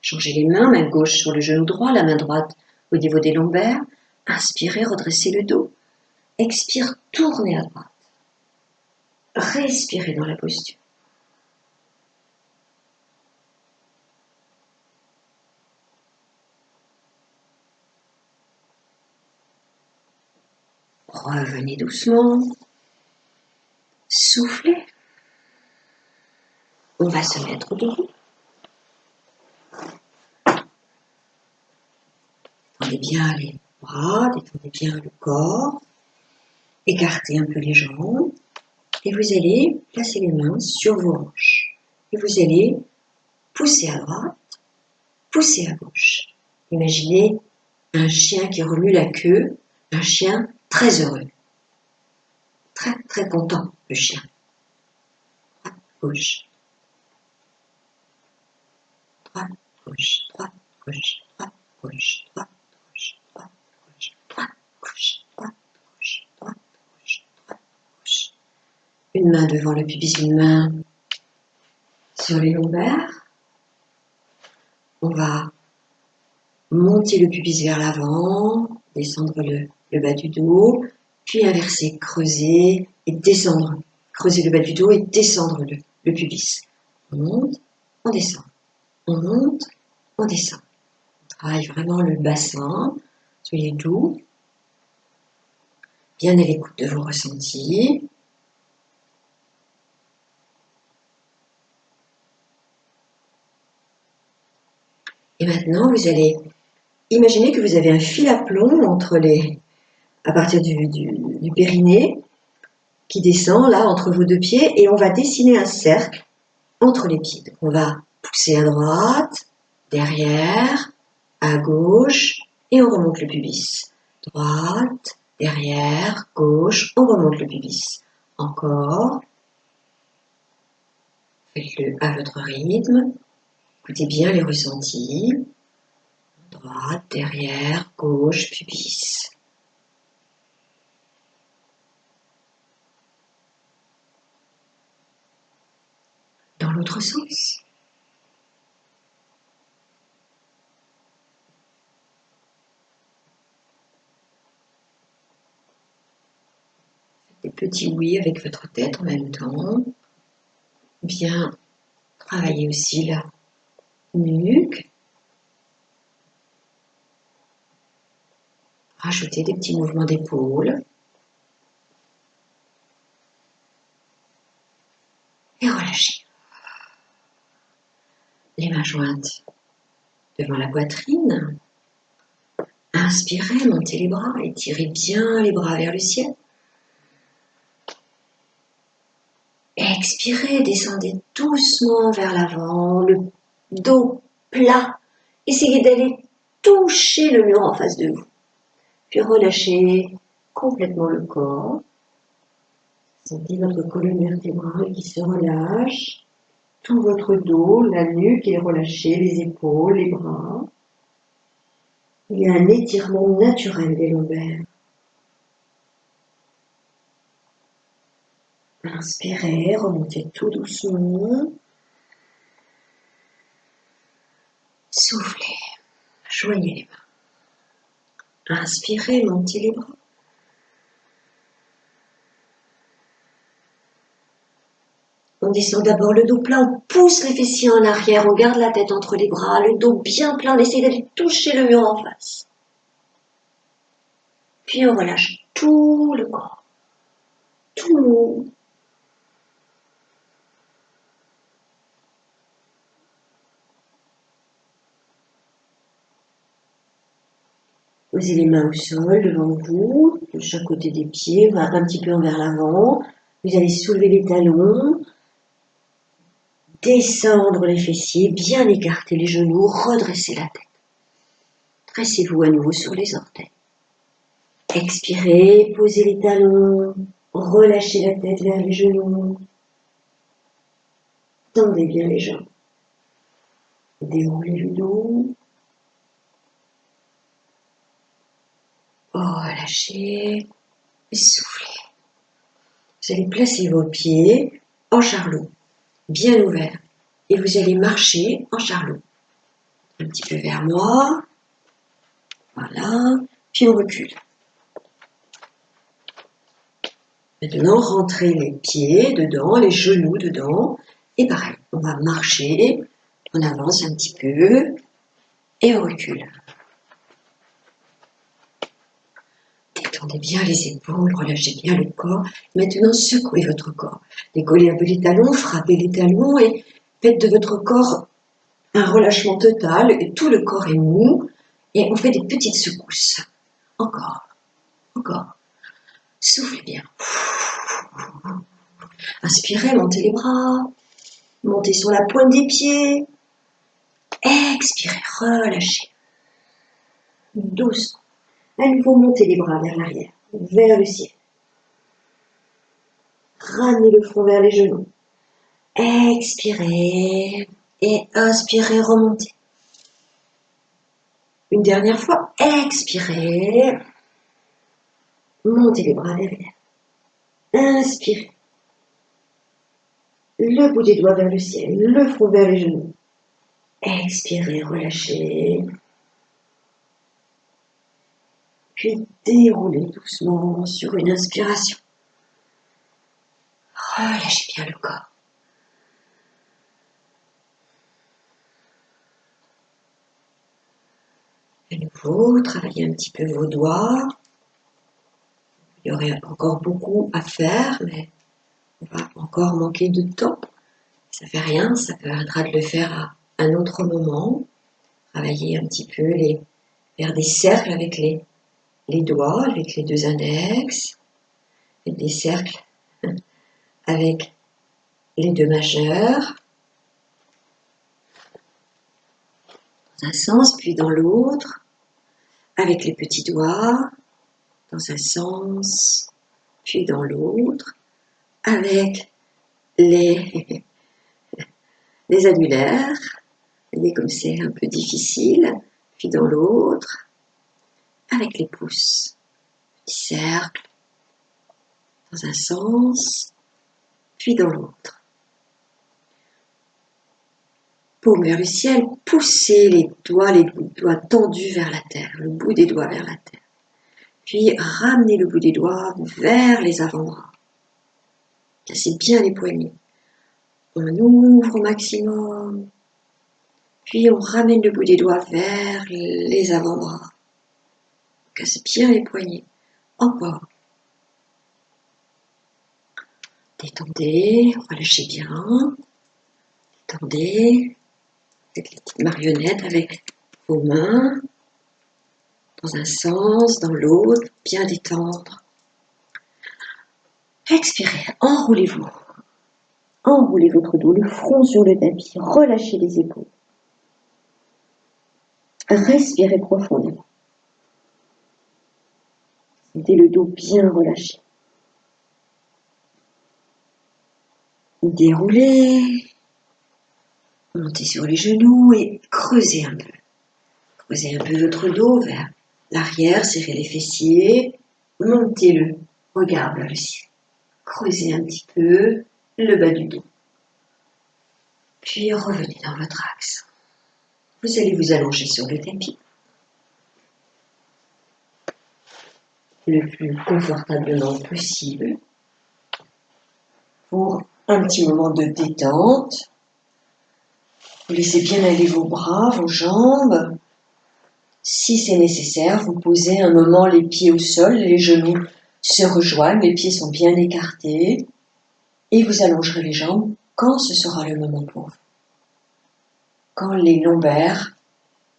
Changez les mains, main gauche sur le genou droit, la main droite au niveau des lombaires. Inspirez, redressez le dos. Expire, tournez à droite. Respirez dans la posture. Revenez doucement. Soufflez. On va se mettre debout. Détendez bien les bras, détendez bien le corps. Écartez un peu les jambes. Et vous allez placer les mains sur vos hanches. Et vous allez pousser à droite, pousser à gauche. Imaginez un chien qui remue la queue, un chien très heureux. Très, très content, le chien. Droite, gauche. Droite, gauche, droite, gauche, droite, gauche, droite, gauche, droite, gauche, droite, gauche, droite, gauche, droite, gauche, droite, gauche. Une main devant le pubis, une main sur les lombaires. On va monter le pubis vers l'avant, descendre le bas du dos, puis inverser, creuser et descendre. Creuser le bas du dos et descendre le pubis. On monte, on descend. On monte, on descend. On travaille vraiment le bassin. Soyez doux. Bien à l'écoute de vos ressentis. Et maintenant, vous allez imaginer que vous avez un fil à plomb à partir du périnée qui descend là entre vos deux pieds et on va dessiner un cercle entre les pieds. Donc on va pousser à droite, derrière, à gauche et on remonte le pubis. Droite, derrière, gauche, on remonte le pubis. Encore. Faites-le à votre rythme. Écoutez bien les ressentis. Droite, derrière, gauche, pubis. Dans l'autre sens. Des petits oui avec votre tête en même temps. Bien travailler aussi la nuque. Rajoutez des petits mouvements d'épaule. Et relâchez. Les mains jointes devant la poitrine. Inspirez, montez les bras, étirez bien les bras vers le ciel. Expirez, descendez doucement vers l'avant, le dos plat. Essayez d'aller toucher le mur en face de vous. Puis relâchez complètement le corps. Sentez votre colonne vertébrale qui se relâche. Tout votre dos, la nuque est relâchée, les épaules, les bras. Il y a un étirement naturel des lombaires. Inspirez, remontez tout doucement. Soufflez, joignez les mains. Inspirez, montez les bras. On descend d'abord le dos plat, on pousse les fessiers en arrière, on garde la tête entre les bras, le dos bien plein, on essaie d'aller toucher le mur en face. Puis on relâche tout le corps, tout. Posez les mains au sol devant vous, de chaque côté des pieds, un petit peu vers l'avant. Vous allez soulever les talons, descendre les fessiers, bien écarter les genoux, redresser la tête. Dressez-vous à nouveau sur les orteils. Expirez, posez les talons, relâchez la tête vers les genoux. Tendez bien les jambes. Déroulez le dos. Relâchez et soufflez. Vous allez placer vos pieds en charlot, bien ouverts. Et vous allez marcher en charlot. Un petit peu vers moi. Voilà. Puis on recule. Maintenant, rentrez les pieds dedans, les genoux dedans. Et pareil, on va marcher. On avance un petit peu. Et on recule. Détendez bien les épaules, relâchez bien le corps. Maintenant, secouez votre corps. Décollez un peu les talons, frappez les talons et faites de votre corps un relâchement total. Et tout le corps est mou. Et on fait des petites secousses. Encore, encore. Soufflez bien. Inspirez, montez les bras. Montez sur la pointe des pieds. Expirez, relâchez. Doucement. À nouveau, montez les bras vers l'arrière, vers le ciel. Ramenez le front vers les genoux. Expirez et inspirez, remontez. Une dernière fois, expirez. Montez les bras derrière. Inspirez. Le bout des doigts vers le ciel, le front vers les genoux. Expirez, relâchez. Puis déroulez doucement sur une inspiration. Relâchez bien le corps. À nouveau, travaillez un petit peu vos doigts. Il y aurait encore beaucoup à faire, mais on va encore manquer de temps. Ça fait rien, ça permettra de le faire à un autre moment. Travailler un petit peu, faire des cercles avec les doigts, avec les deux index, et des cercles avec les deux majeurs, dans un sens puis dans l'autre, avec les petits doigts, dans un sens puis dans l'autre, avec les annulaires, vous voyez comme c'est un peu difficile, puis dans l'autre, avec les pouces, petit cercle, dans un sens, puis dans l'autre. Paume vers le ciel, poussez les bouts de doigts tendus vers la terre, le bout des doigts vers la terre. Puis ramenez le bout des doigts vers les avant-bras. Cassez bien les poignets. On ouvre au maximum. Puis on ramène le bout des doigts vers les avant-bras. Cassez bien les poignets. Encore. Détendez, relâchez bien. Détendez. Faites les petites marionnettes avec vos mains. Dans un sens, dans l'autre, bien détendre. Expirez, enroulez-vous. Enroulez votre dos, le front sur le tapis, relâchez les épaules. Respirez profondément. Sentez le dos bien relâché. Déroulez. Montez sur les genoux et creusez un peu. Creusez un peu votre dos vers l'arrière, serrez les fessiers. Montez le regard vers le ciel. Creusez un petit peu le bas du dos. Puis revenez dans votre axe. Vous allez vous allonger sur le tapis. Le plus confortablement possible. Pour un petit moment de détente. Vous laissez bien aller vos bras, vos jambes. Si c'est nécessaire, vous posez un moment les pieds au sol, les genoux se rejoignent, les pieds sont bien écartés et vous allongerez les jambes quand ce sera le moment pour vous. Quand les lombaires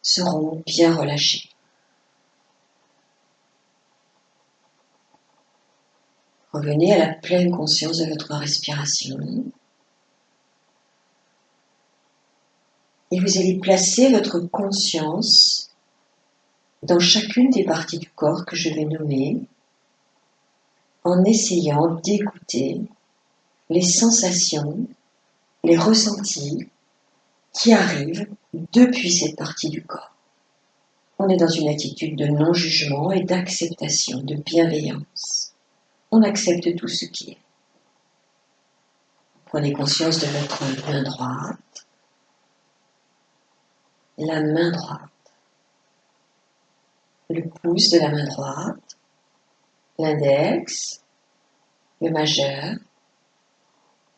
seront bien relâchés. Revenez à la pleine conscience de votre respiration. Et vous allez placer votre conscience dans chacune des parties du corps que je vais nommer, en essayant d'écouter les sensations, les ressentis qui arrivent depuis cette partie du corps. On est dans une attitude de non-jugement et d'acceptation, de bienveillance. On accepte tout ce qui est. Prenez conscience de votre main droite, la main droite, le pouce de la main droite, l'index, le majeur,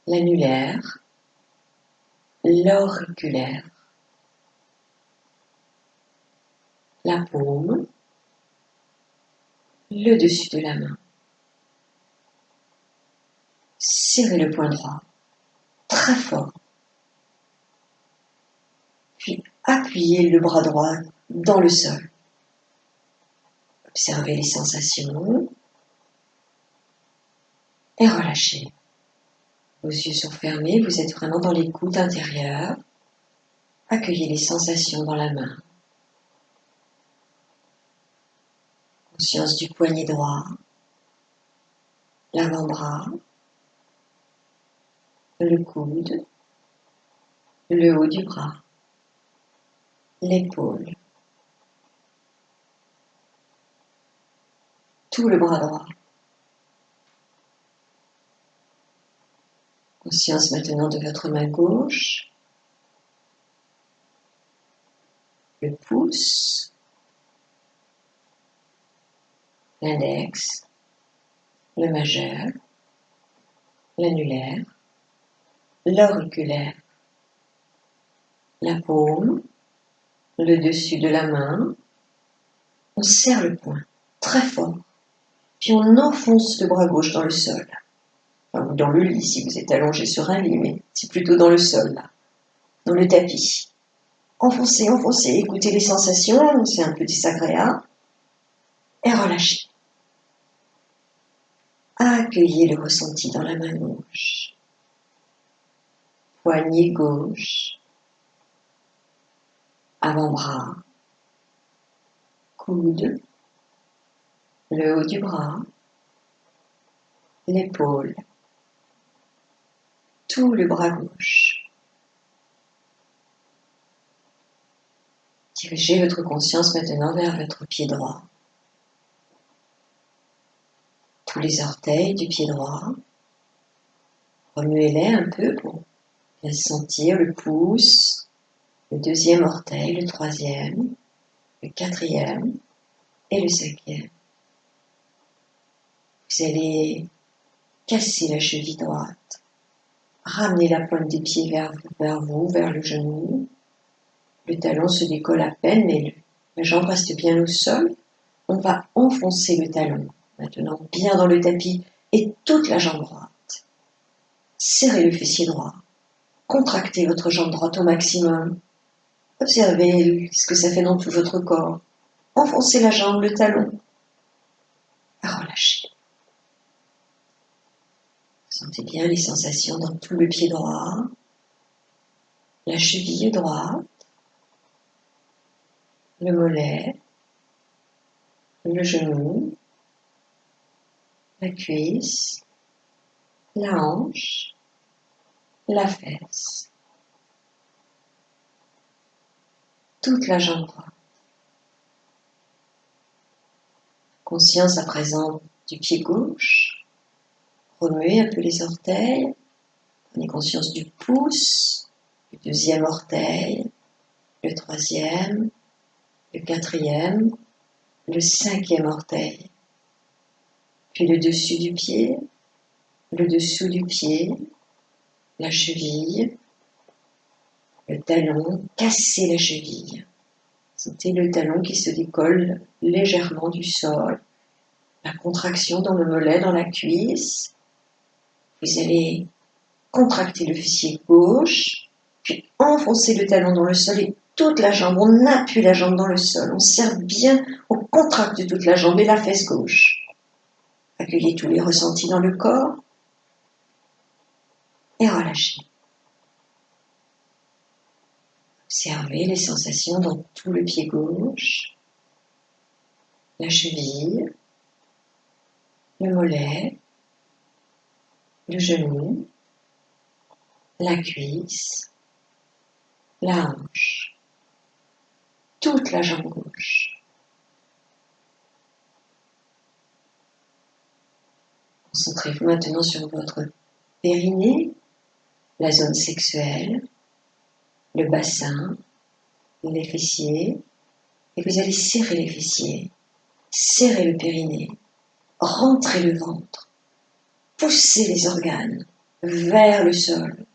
l'annulaire, l'auriculaire, la paume, le dessus de la main. Serrez le poing droit très fort. Puis appuyez le bras droit dans le sol. Observez les sensations et relâchez. Vos yeux sont fermés, vous êtes vraiment dans l'écoute intérieure. Accueillez les sensations dans la main. Conscience du poignet droit, l'avant-bras, le coude, le haut du bras, l'épaule, tout le bras droit. Conscience maintenant de votre main gauche, le pouce, l'index, le majeur, l'annulaire, l'auriculaire, la paume, le dessus de la main. On serre le poing très fort, puis on enfonce le bras gauche dans le sol. Enfin, ou dans le lit si vous êtes allongé sur un lit, mais c'est plutôt dans le sol, là, dans le tapis. Enfoncez, enfoncez, écoutez les sensations, c'est un peu désagréable, et relâchez. Accueillez le ressenti dans la main gauche. Poignet gauche, avant-bras, coude, le haut du bras, l'épaule, tout le bras gauche. Dirigez votre conscience maintenant vers votre pied droit. Tous les orteils du pied droit. Remuez-les un peu pour bien sentir le pouce, le deuxième orteil, le troisième, le quatrième et le cinquième. Vous allez casser la cheville droite. Ramenez la pointe des pieds vers vous, vers le genou. Le talon se décolle à peine, mais la jambe reste bien au sol. On va enfoncer le talon, maintenant bien dans le tapis, et toute la jambe droite. Serrez le fessier droit. Contractez votre jambe droite au maximum. Observez ce que ça fait dans tout votre corps. Enfoncez la jambe, le talon. Relâchez. Sentez bien les sensations dans tout le pied droit, la cheville droite, le mollet, le genou, la cuisse, la hanche, la fesse, toute la jambe droite. Conscience à présent du pied gauche. Remuez un peu les orteils. Prenez conscience du pouce, du deuxième orteil, le troisième, le quatrième, le cinquième orteil. Puis le dessus du pied, le dessous du pied, la cheville, le talon, cassez la cheville. Sentez le talon qui se décolle légèrement du sol, la contraction dans le mollet, dans la cuisse. Vous allez contracter le fessier gauche, puis enfoncer le talon dans le sol et toute la jambe. On appuie la jambe dans le sol, on serre bien, on contracte toute la jambe et la fesse gauche. Accueillez tous les ressentis dans le corps et relâchez. Observez les sensations dans tout le pied gauche, la cheville, le mollet, le genou, la cuisse, la hanche, toute la jambe gauche. Concentrez-vous maintenant sur votre périnée, la zone sexuelle, le bassin, les fessiers, et vous allez serrer les fessiers, serrer le périnée, rentrer le ventre, pousser les organes vers le sol,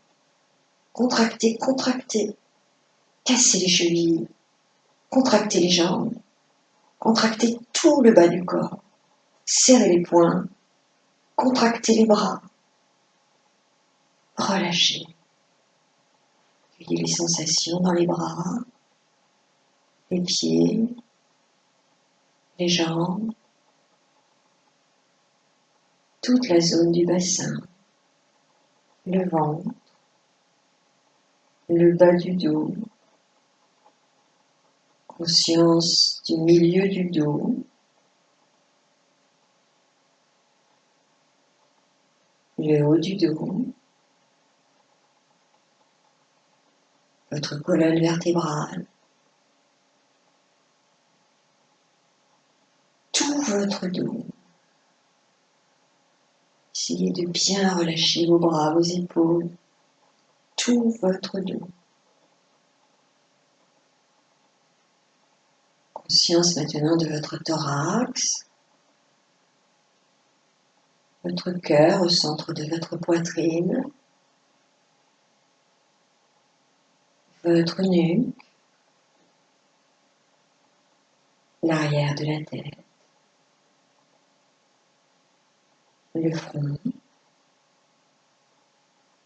contracter, contracter, casser les chevilles, contracter les jambes, contracter tout le bas du corps, serrer les poings, contracter les bras, relâcher. Accueillez les sensations dans les bras, les pieds, les jambes, toute la zone du bassin, le ventre, le bas du dos, conscience du milieu du dos, le haut du dos, votre colonne vertébrale, tout votre dos. Essayez de bien relâcher vos bras, vos épaules, tout votre dos. Conscience maintenant de votre thorax, votre cœur au centre de votre poitrine, votre nuque, l'arrière de la tête, le front,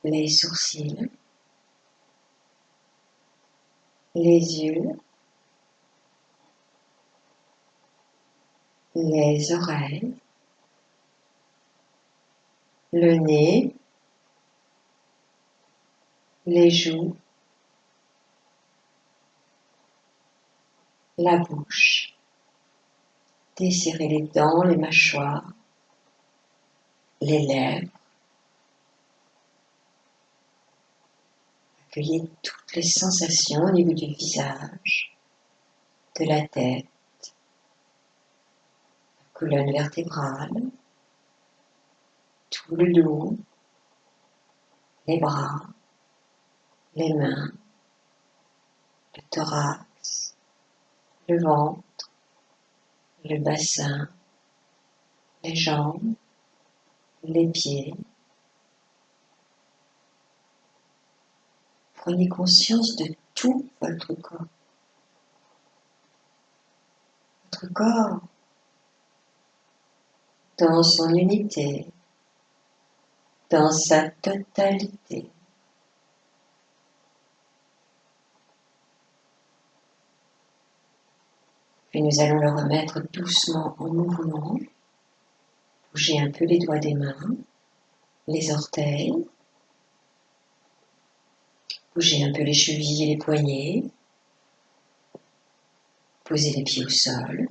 les sourcils, les yeux, les oreilles, le nez, les joues, la bouche. Desserrez les dents, les mâchoires, les lèvres. Accueillez toutes les sensations au niveau du visage, de la tête, la colonne vertébrale, tout le dos, les bras, les mains, le thorax, le ventre, le bassin, les jambes, les pieds. Prenez conscience de tout votre corps. Votre corps dans son unité, dans sa totalité. Puis nous allons le remettre doucement en mouvement. Bougez un peu les doigts des mains, les orteils. Bougez un peu les chevilles et les poignets. Posez les pieds au sol.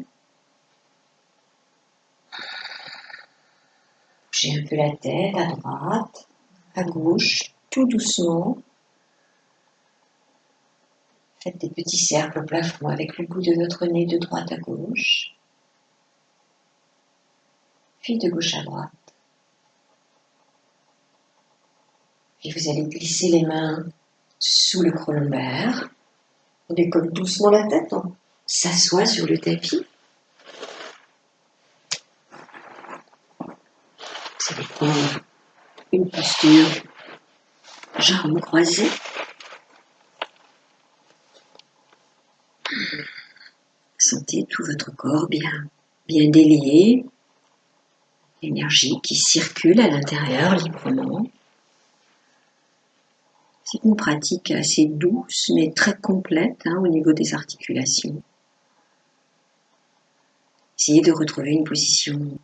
Bougez un peu la tête à droite, à gauche, tout doucement. Faites des petits cercles au plafond avec le bout de votre nez de droite à gauche, puis de gauche à droite. Puis vous allez glisser les mains sous le creux lombaire. On décolle doucement la tête, on s'assoit sur le tapis. Vous allez prendre une posture, jambes croisées. Sentez tout votre corps bien délié, l'énergie qui circule à l'intérieur librement. C'est une pratique assez douce mais très complète au niveau des articulations. Essayez de retrouver une position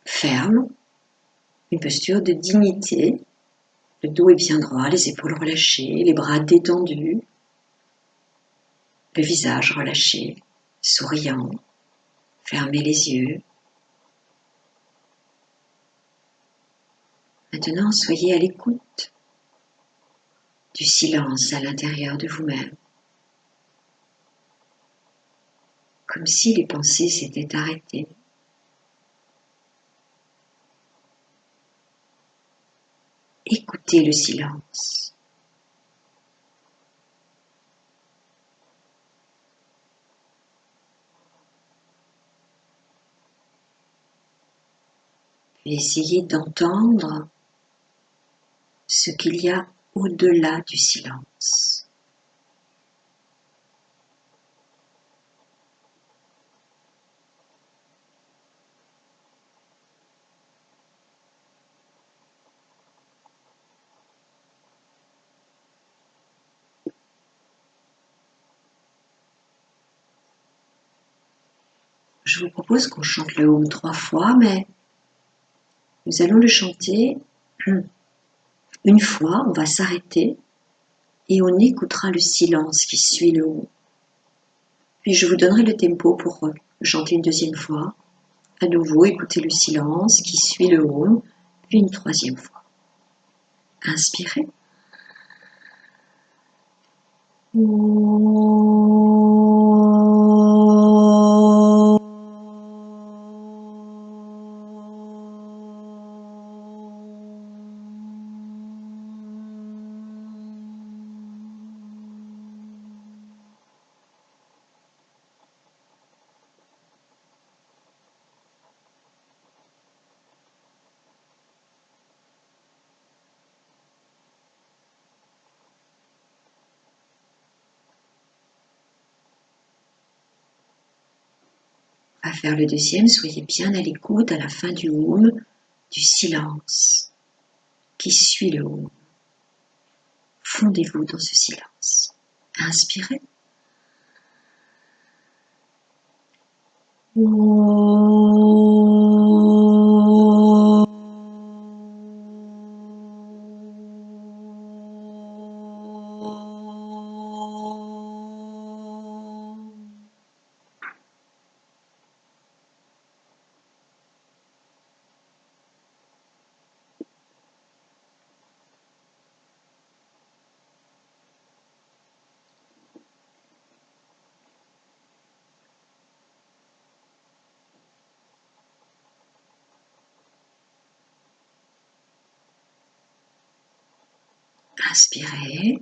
ferme, une posture de dignité. Le dos est bien droit, les épaules relâchées, les bras détendus, le visage relâché, souriant. Fermez les yeux. Maintenant, soyez à l'écoute du silence à l'intérieur de vous-même. Comme si les pensées s'étaient arrêtées. écoutez le silence. Puis essayez d'entendre ce qu'il y a au-delà du silence. Je vous propose qu'on chante le Om 3 fois, mais nous allons le chanter une fois, on va s'arrêter et on écoutera le silence qui suit le Om. Puis je vous donnerai le tempo pour le chanter une deuxième fois. À nouveau, écoutez le silence qui suit le Om, puis une troisième fois. Inspirez. À faire le deuxième, soyez bien à l'écoute à la fin du Om, du silence qui suit le Om. Fondez-vous dans ce silence. Inspirez. Inspirez.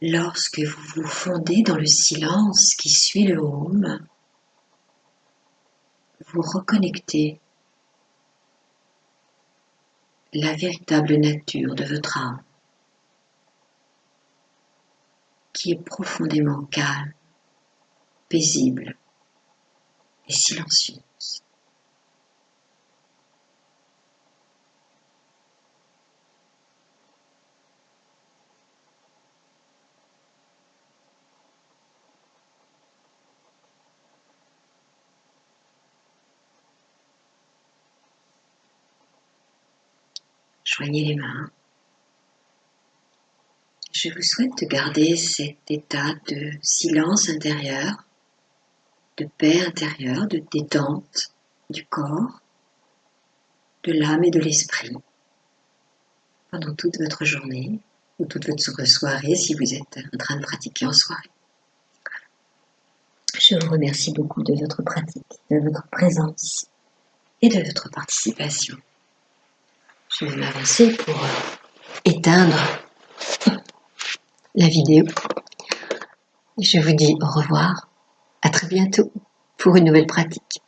Lorsque vous vous fondez dans le silence qui suit le Om, vous reconnectez la véritable nature de votre âme, qui est profondément calme, paisible et silencieuse. Joignez les mains. Je vous souhaite de garder cet état de silence intérieur, de paix intérieure, de détente du corps, de l'âme et de l'esprit pendant toute votre journée ou toute votre soirée si vous êtes en train de pratiquer en soirée. Je vous remercie beaucoup de votre pratique, de votre présence et de votre participation. Je vais m'avancer pour éteindre la vidéo. Je vous dis au revoir, à très bientôt pour une nouvelle pratique.